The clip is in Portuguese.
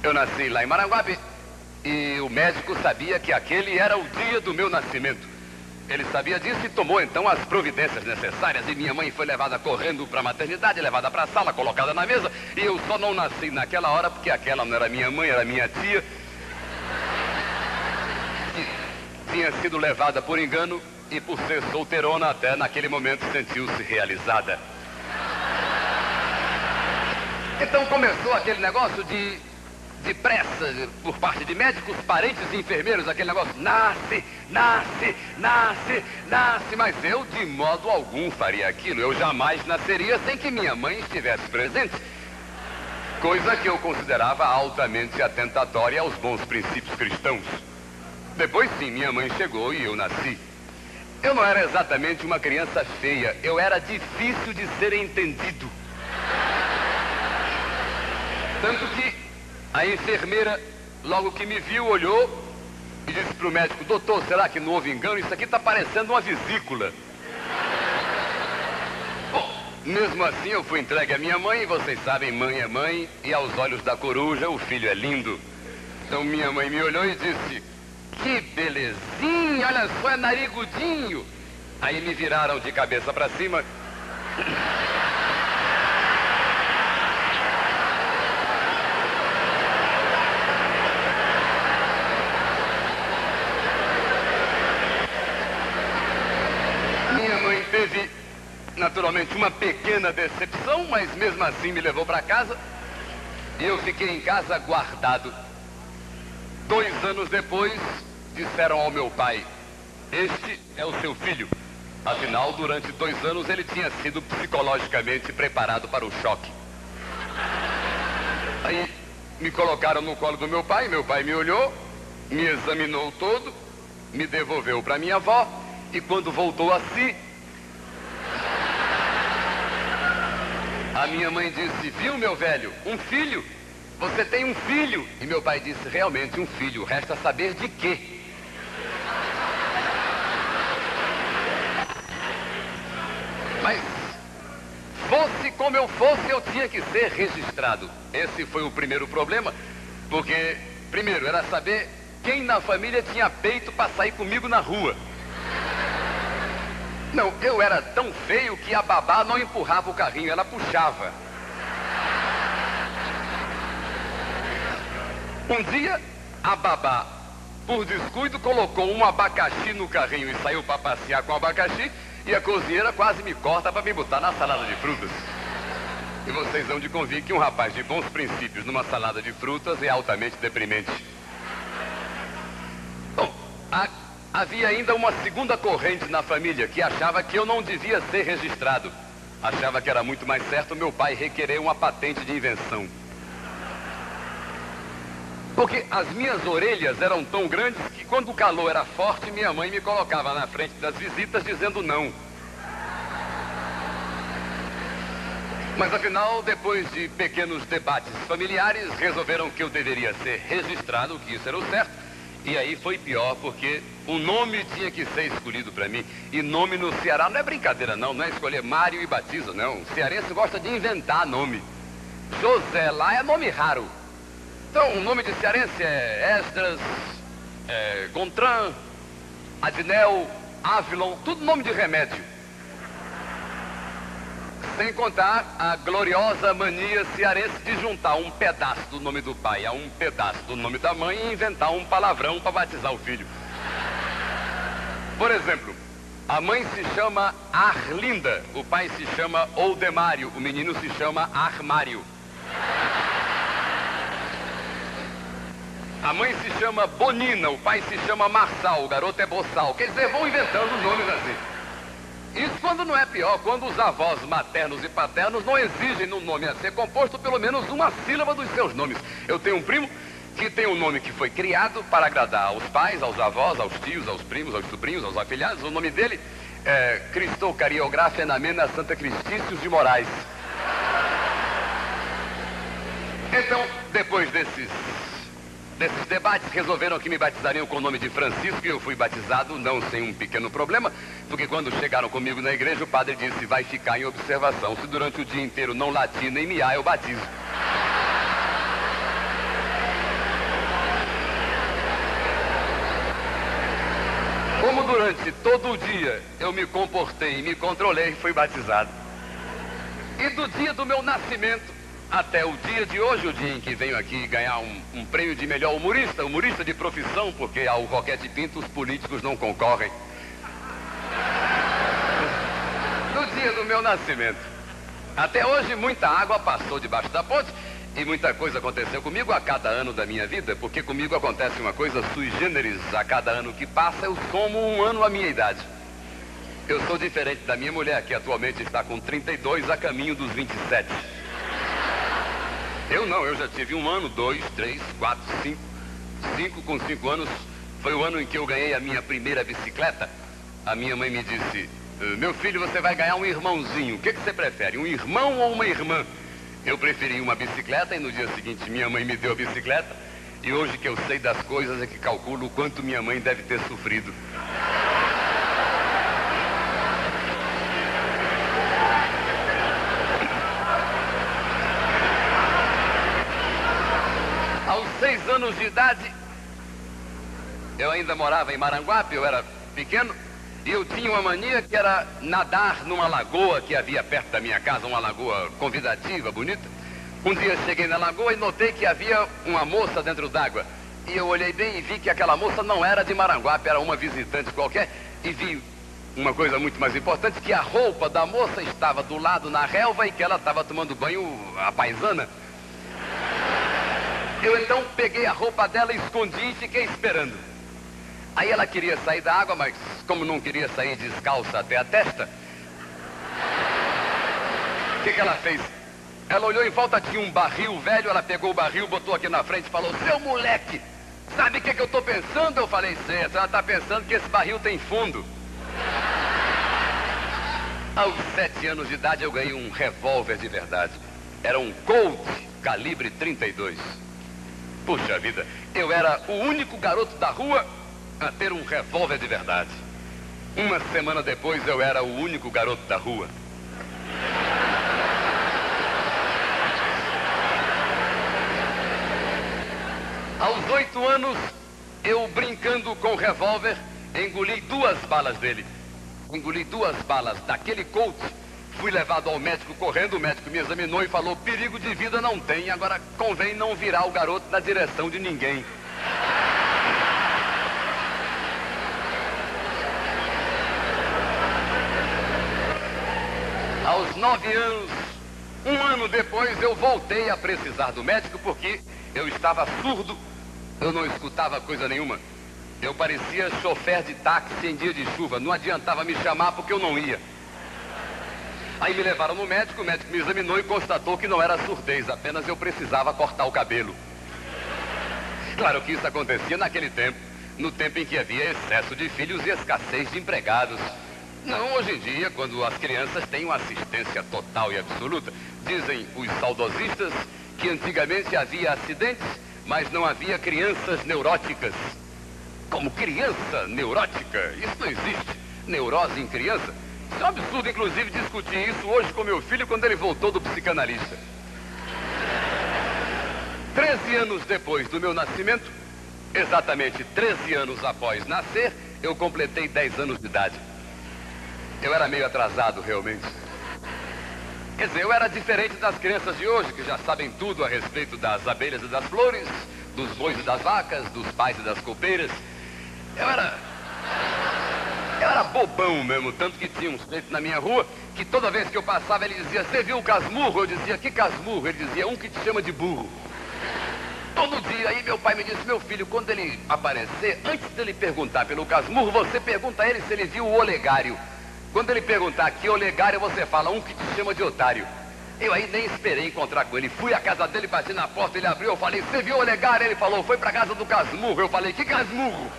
Eu nasci lá em Maranguape e o médico sabia que aquele era o dia do meu nascimento. Ele sabia disso e tomou então as providências necessárias. E minha mãe foi levada correndo para a maternidade, levada para a sala, colocada na mesa. E eu só não nasci naquela hora porque aquela não era minha mãe, era minha tia. Que tinha sido levada por engano e por ser solteirona até naquele momento sentiu-se realizada. Então começou aquele negócio de pressa por parte de médicos, parentes e enfermeiros, aquele negócio, nasce, mas eu de modo algum faria aquilo. Eu jamais nasceria sem que minha mãe estivesse presente, coisa que eu considerava altamente atentatória aos bons princípios cristãos. Depois sim, minha mãe chegou e eu nasci. Eu não era exatamente uma criança feia, eu era difícil de ser entendido. Tanto que a enfermeira, logo que me viu, olhou e disse para o médico: doutor, será que não houve engano? Isso aqui está parecendo uma vesícula. Bom, mesmo assim eu fui entregue à minha mãe, e vocês sabem, mãe é mãe, e aos olhos da coruja o filho é lindo. Então minha mãe me olhou e disse: que belezinha, olha só, é narigudinho. Aí me viraram de cabeça para cima. Teve, naturalmente, uma pequena decepção, mas mesmo assim me levou para casa. E eu fiquei em casa guardado. 2 anos depois, disseram ao meu pai: este é o seu filho. Afinal, durante 2 anos ele tinha sido psicologicamente preparado para o choque. Aí me colocaram no colo do meu pai me olhou, me examinou todo, me devolveu para minha avó, e quando voltou a si, a minha mãe disse: viu, meu velho, um filho? Você tem um filho? E meu pai disse: realmente um filho, resta saber de quê. Mas, fosse como eu fosse, eu tinha que ser registrado. Esse foi o primeiro problema, porque, primeiro, era saber quem na família tinha peito para sair comigo na rua. Não, eu era tão feio que a babá não empurrava o carrinho, ela puxava. Um dia, a babá, por descuido, colocou um abacaxi no carrinho e saiu para passear com o abacaxi, e a cozinheira quase me corta para me botar na salada de frutas. E vocês vão de convir que um rapaz de bons princípios numa salada de frutas é altamente deprimente. Bom, havia ainda uma segunda corrente na família que achava que eu não devia ser registrado. Achava que era muito mais certo meu pai requerer uma patente de invenção. Porque as minhas orelhas eram tão grandes que quando o calor era forte, minha mãe me colocava na frente das visitas dizendo não. Mas afinal, depois de pequenos debates familiares, resolveram que eu deveria ser registrado, que isso era o certo. E aí foi pior, porque o nome tinha que ser escolhido para mim. E nome no Ceará não é brincadeira, não é escolher Mário e Batiza, não. O cearense gosta de inventar nome. José lá é nome raro. Então, o nome de cearense é Esdras, Gontran, Adnel, Avilon, tudo nome de remédio. Sem contar a gloriosa mania cearense de juntar um pedaço do nome do pai a um pedaço do nome da mãe e inventar um palavrão para batizar o filho. Por exemplo, a mãe se chama Arlinda, o pai se chama Oldemário, o menino se chama Armário. A mãe se chama Bonina, o pai se chama Marçal, o garoto é Boçal. Quer dizer, vão inventando nomes assim. Isso quando não é pior, quando os avós maternos e paternos não exigem no nome a ser composto pelo menos uma sílaba dos seus nomes. Eu tenho um primo que tem um nome que foi criado para agradar aos pais, aos avós, aos tios, aos primos, aos sobrinhos, aos afilhados. O nome dele é Cristou Cariografia Fenamena Santa Cristícios de Moraes. Então, depois desses debates, resolveram que me batizariam com o nome de Francisco, e eu fui batizado, não sem um pequeno problema, porque quando chegaram comigo na igreja, o padre disse: vai ficar em observação, se durante o dia inteiro não latir nem miar, eu batizo. Como durante todo o dia eu me comportei e me controlei, fui batizado. E do dia do meu nascimento até o dia de hoje, o dia em que venho aqui ganhar um prêmio de melhor humorista, humorista de profissão, porque ao Roquete Pinto os políticos não concorrem. No dia do meu nascimento até hoje, muita água passou debaixo da ponte e muita coisa aconteceu comigo a cada ano da minha vida, porque comigo acontece uma coisa sui generis. A cada ano que passa eu somo um ano à minha idade. Eu sou diferente da minha mulher, que atualmente está com 32 a caminho dos 27. Eu não, eu já tive 1 ano, 2, 3, 4, 5. 5 com 5 anos foi o ano em que eu ganhei a minha primeira bicicleta. A minha mãe me disse: meu filho, você vai ganhar um irmãozinho. O que você prefere, um irmão ou uma irmã? Eu preferi uma bicicleta e no dia seguinte minha mãe me deu a bicicleta. E hoje que eu sei das coisas é que calculo o quanto minha mãe deve ter sofrido. Aos 6 anos de idade, eu ainda morava em Maranguape, eu era pequeno. E eu tinha uma mania que era nadar numa lagoa que havia perto da minha casa, uma lagoa convidativa, bonita. Um dia cheguei na lagoa e notei que havia uma moça dentro d'água. E eu olhei bem e vi que aquela moça não era de Maranguape, era uma visitante qualquer. E vi uma coisa muito mais importante, que a roupa da moça estava do lado na relva e que ela estava tomando banho à paisana. Eu então peguei a roupa dela, escondi e fiquei esperando. Aí ela queria sair da água, mas como não queria sair descalça até a testa, o que ela fez? Ela olhou em volta, tinha um barril velho, ela pegou o barril, botou aqui na frente e falou: seu moleque, sabe o que eu estou pensando? Eu falei: sei, a senhora está pensando que esse barril tem fundo. Aos 7 anos de idade eu ganhei um revólver de verdade. Era um Colt calibre 32. Puxa vida, eu era o único garoto da rua a ter um revólver de verdade. Uma semana depois eu era o único garoto da rua. Aos 8 anos, eu brincando com o revólver, engoli 2 balas dele. Engoli 2 balas daquele Colt. Fui levado ao médico correndo, o médico me examinou e falou: perigo de vida não tem, agora convém não virar o garoto na direção de ninguém. Aos 9 anos, 1 ano depois, eu voltei a precisar do médico porque eu estava surdo, eu não escutava coisa nenhuma. Eu parecia chofer de táxi em dia de chuva, não adiantava me chamar porque eu não ia. Aí me levaram no médico, o médico me examinou e constatou que não era surdez, apenas eu precisava cortar o cabelo. Claro que isso acontecia naquele tempo, no tempo em que havia excesso de filhos e escassez de empregados. Não hoje em dia, quando as crianças têm uma assistência total e absoluta. Dizem os saudosistas que antigamente havia acidentes, mas não havia crianças neuróticas. Como criança neurótica? Isso não existe. Neurose em criança? Isso é um absurdo, inclusive, discutir isso hoje com meu filho quando ele voltou do psicanalista. 13 anos depois do meu nascimento, exatamente 13 anos após nascer, eu completei 10 anos de idade. Eu era meio atrasado, realmente. Quer dizer, eu era diferente das crianças de hoje, que já sabem tudo a respeito das abelhas e das flores, dos bois e das vacas, dos pais e das copeiras. Eu era bobão mesmo, tanto que tinha um sujeito na minha rua, que toda vez que eu passava ele dizia: você viu o casmurro? Eu dizia: que casmurro? Ele dizia: um que te chama de burro. Todo dia. Aí meu pai me disse: meu filho, quando ele aparecer, antes dele perguntar pelo casmurro, você pergunta a ele se ele viu o olegário. Quando ele perguntar que olegário, você fala: um que te chama de otário. Eu aí nem esperei encontrar com ele. Fui à casa dele, bati na porta, ele abriu, eu falei: você viu o olegário? Ele falou: foi pra casa do casmurro. Eu falei: que casmurro?